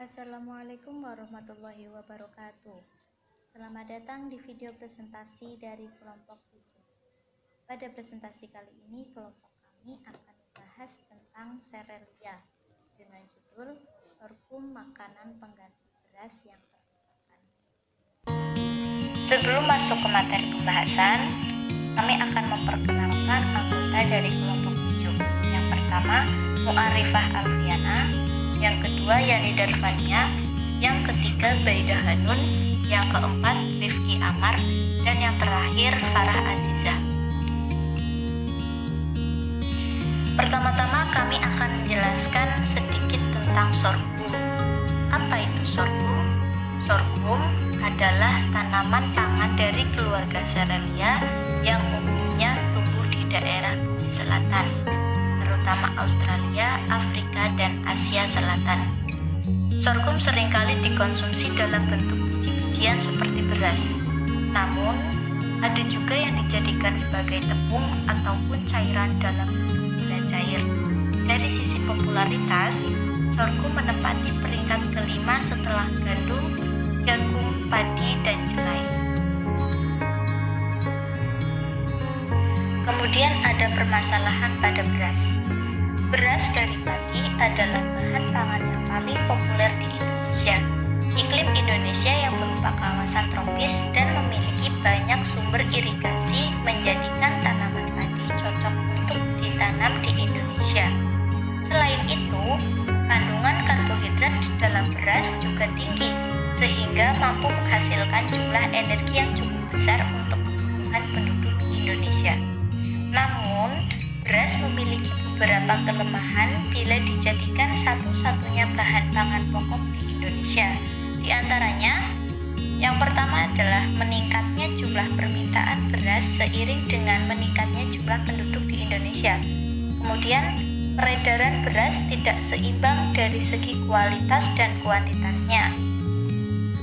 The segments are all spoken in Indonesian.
Assalamualaikum warahmatullahi wabarakatuh. Selamat datang di video presentasi dari kelompok 7. Pada presentasi kali ini, kelompok kami akan membahas tentang serelia dengan judul sorghum makanan pengganti beras yang terlupakan. Sebelum masuk ke materi pembahasan, kami akan memperkenalkan anggota dari kelompok 7. Yang pertama, Mu'arifah Alfiana. Yang kedua, Yani Darvania. Yang ketiga, Baida Hanun. Yang keempat, Rifki Amar. Dan yang terakhir, Farah Azizah. Pertama-tama kami akan menjelaskan sedikit tentang sorghum. Apa itu sorghum? Sorghum adalah tanaman pangan dari keluarga serelia yang umumnya tumbuh di daerah bumi selatan, terutama Australia, Afrika, dan Asia Selatan. Sorghum seringkali dikonsumsi dalam bentuk biji-bijian seperti beras. Namun, ada juga yang dijadikan sebagai tepung ataupun cairan dalam bentuk gula cair. Dari sisi popularitas, sorghum menempati peringkat kelima setelah gandum, jagung, padi, dan jelai. Kemudian ada permasalahan pada beras. Beras dari padi adalah bahan pangan yang paling populer di Indonesia. Iklim Indonesia yang berupa kawasan tropis dan memiliki banyak sumber irigasi menjadikan tanaman padi cocok untuk ditanam di Indonesia. Selain itu, kandungan karbohidrat di dalam beras juga tinggi, sehingga mampu menghasilkan jumlah energi yang cukup besar untuk kebutuhan penduduk di Indonesia. Namun, beras memiliki beberapa kelemahan bila dijadikan satu-satunya bahan pangan pokok di Indonesia. Di antaranya, yang pertama adalah meningkatnya jumlah permintaan beras seiring dengan meningkatnya jumlah penduduk di Indonesia. Kemudian, peredaran beras tidak seimbang dari segi kualitas dan kuantitasnya.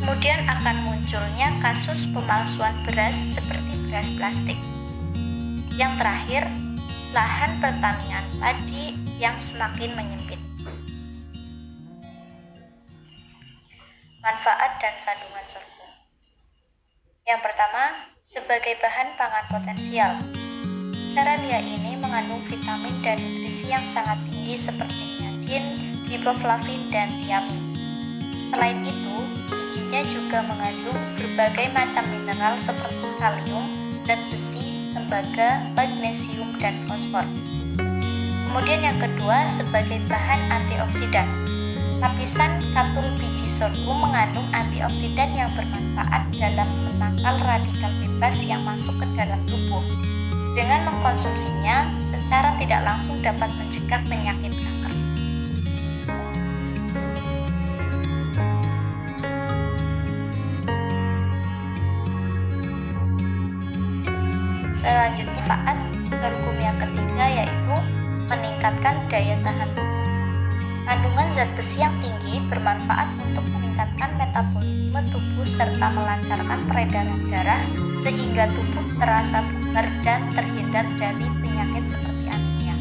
Kemudian akan munculnya kasus pemalsuan beras seperti beras plastik. Yang terakhir, lahan pertanian padi yang semakin menyempit. Manfaat dan kandungan sorghum. Yang pertama, sebagai bahan pangan potensial. Serelia ini mengandung vitamin dan nutrisi yang sangat tinggi seperti niacin, riboflavin, dan tiamin. Selain itu, bijinya juga mengandung berbagai macam mineral seperti kalium, zat besi, tembaga, magnesium, dan fosfor. Kemudian yang kedua, sebagai bahan antioksidan. Lapisan katul biji sorghum mengandung antioksidan yang bermanfaat dalam menangkal radikal bebas yang masuk ke dalam tubuh. Dengan mengkonsumsinya, secara tidak langsung dapat mencegah penyakit kanker. Selanjutnya, manfaat sorghum yang ketiga yaitu meningkatkan daya tahan tubuh. Kandungan zat besi yang tinggi bermanfaat untuk meningkatkan metabolisme tubuh serta melancarkan peredaran darah sehingga tubuh terasa bugar dan terhindar dari penyakit seperti anemia.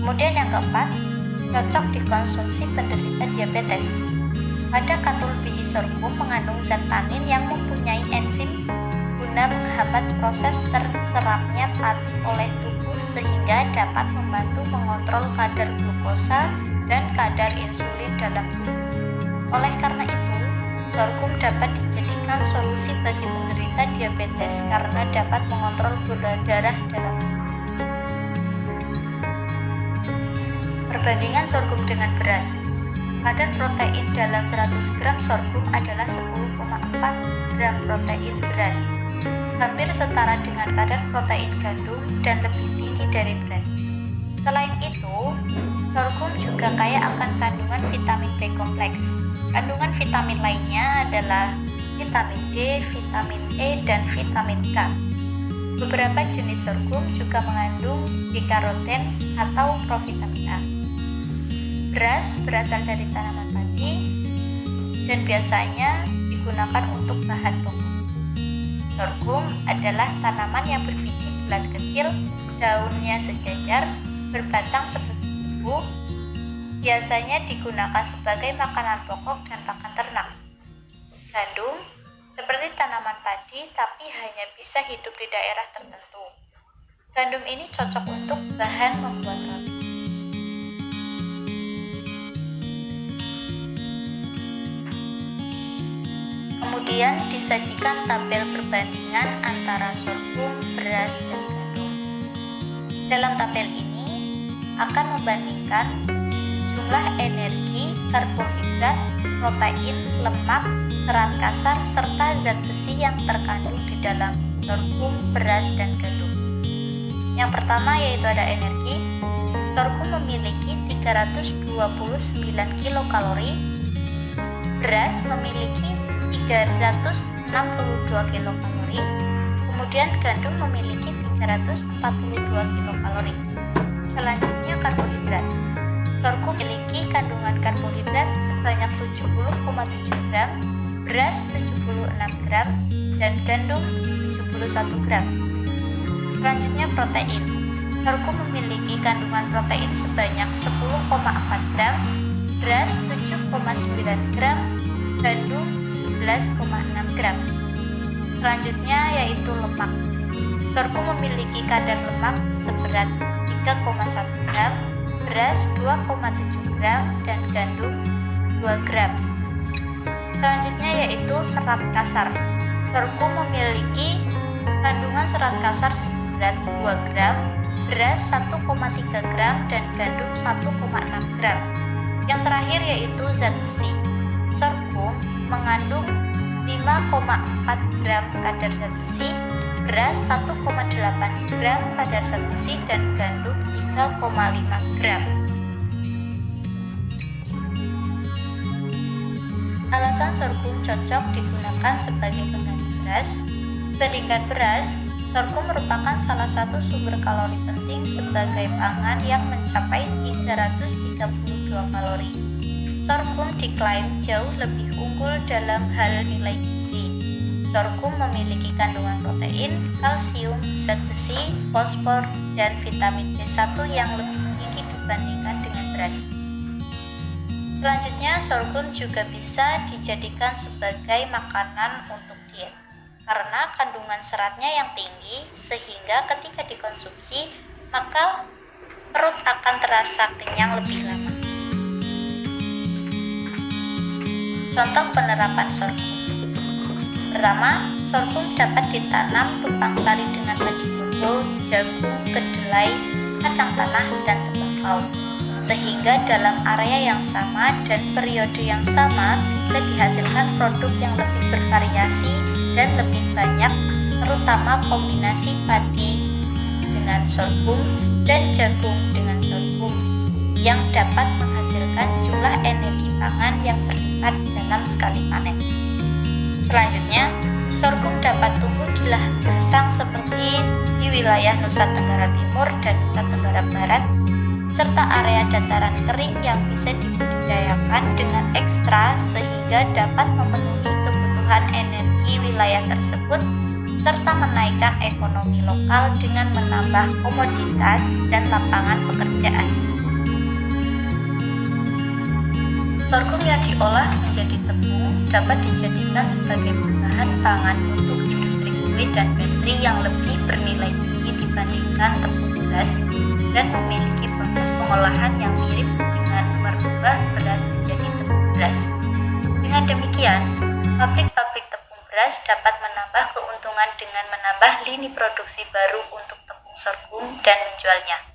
Kemudian yang keempat, cocok dikonsumsi penderita diabetes. Pada katul biji sorghum mengandung zat tanin yang mempunyai enzim guna menghambat proses terserapnya pati oleh tubuh sehingga dapat membantu mengontrol kadar glukosa dan kadar insulin dalam tubuh. Oleh karena itu, sorghum dapat dijadikan solusi bagi penderita diabetes karena dapat mengontrol gula darah dalam tubuh. Perbandingan sorghum dengan beras. Kadar protein dalam 100 gram sorghum adalah 10,4 gram protein beras, hampir setara dengan kadar protein gandum dan lebih tinggi dari beras. Selain itu, sorghum juga kaya akan kandungan vitamin B kompleks. Kandungan vitamin lainnya adalah vitamin D, vitamin E, dan vitamin K. Beberapa jenis sorghum juga mengandung beta-karoten atau provitamin A. Beras berasal dari tanaman padi dan biasanya digunakan untuk bahan pokok. Sorghum adalah tanaman yang berbiji bulat kecil, daunnya sejajar, berbatang seperti tubuh, biasanya digunakan sebagai makanan pokok dan pakan ternak. Gandum seperti tanaman padi tapi hanya bisa hidup di daerah tertentu. Gandum ini cocok untuk bahan membuat roti. Kemudian disajikan tabel perbandingan antara sorghum, beras, dan gandum. Dalam tabel ini akan membandingkan jumlah energi, karbohidrat, protein, lemak, serat kasar, serta zat besi yang terkandung di dalam sorghum, beras, dan gandum. Yang pertama yaitu ada energi. Sorghum memiliki 329 kilokalori, beras memiliki 362 kilokalori, kemudian gandum memiliki 342 kilokalori. Selanjutnya karbohidrat. Sorghum memiliki kandungan karbohidrat sebanyak 70,7 gram, beras 76 gram, dan gandum 71 gram. Selanjutnya protein. Sorghum memiliki kandungan protein sebanyak 10,4 gram, beras 7,9 gram, gandum 11,6 gram. Selanjutnya yaitu lemak. Sorghum memiliki kadar lemak seberat 3,1 gram, beras 2,7 gram, dan gandum 2 gram. Selanjutnya yaitu serat kasar. Sorghum memiliki kandungan serat kasar seberat 2 gram, beras 1,3 gram, dan gandum 1,6 gram. Yang terakhir yaitu zat besi. Sorghum mengandung 5,4 gram kadar zat besi, beras 1,8 gram kadar zat besi, dan gandum 3,5 gram. Alasan sorghum cocok digunakan sebagai pengganti beras. Dibandingkan beras, sorghum merupakan salah satu sumber kalori penting sebagai pangan yang mencapai 332 kalori. Sorghum diklaim jauh lebih unggul dalam hal nilai gizi. Sorghum memiliki kandungan protein, kalsium, zat besi, fosfor, dan vitamin B1 yang lebih tinggi dibandingkan dengan beras. Selanjutnya, sorghum juga bisa dijadikan sebagai makanan untuk diet karena kandungan seratnya yang tinggi, sehingga ketika dikonsumsi maka perut akan terasa kenyang lebih lama. Contoh penerapan sorghum. Pertama, sorghum dapat ditanam tumpang sari dengan padi bondo, jagung, kedelai, kacang tanah, dan tembakau, sehingga dalam area yang sama dan periode yang sama bisa dihasilkan produk yang lebih bervariasi dan lebih banyak, terutama kombinasi padi dengan sorghum dan jagung dengan sorghum yang dapat menghasilkan jumlah energi pangan yang berlipat dalam sekali panen. Selanjutnya, sorghum dapat tumbuh di lahan gersang seperti di wilayah Nusa Tenggara Timur dan Nusa Tenggara Barat, serta area dataran kering yang bisa dibudidayakan dengan ekstra sehingga dapat memenuhi kebutuhan energi wilayah tersebut, serta menaikkan ekonomi lokal dengan menambah komoditas dan lapangan pekerjaan. Sorghum yang diolah menjadi tepung dapat dijadikan sebagai bahan pangan untuk industri kue dan pastry yang lebih bernilai tinggi dibandingkan tepung beras dan memiliki proses pengolahan yang mirip dengan merubah beras menjadi tepung beras. Dengan demikian, pabrik-pabrik tepung beras dapat menambah keuntungan dengan menambah lini produksi baru untuk tepung sorghum dan menjualnya.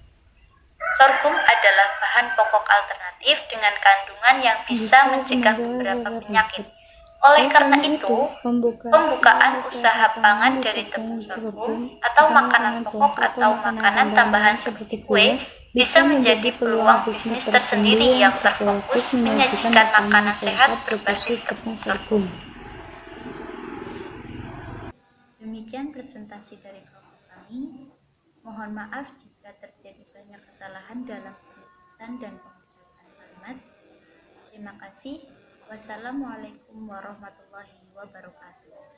Sorghum adalah bahan pokok alternatif dengan kandungan yang bisa mencegah beberapa penyakit. Oleh karena itu, pembukaan usaha pangan dari tepung sorghum atau makanan pokok atau makanan tambahan seperti kue bisa menjadi peluang bisnis tersendiri yang terfokus menyajikan makanan sehat berbasis tepung sorghum. Demikian presentasi dari kelompok kami. Mohon maaf jika terjadi banyak kesalahan dalam penulisan dan pengucapan kalimat. Terima kasih. Wassalamualaikum warahmatullahi wabarakatuh.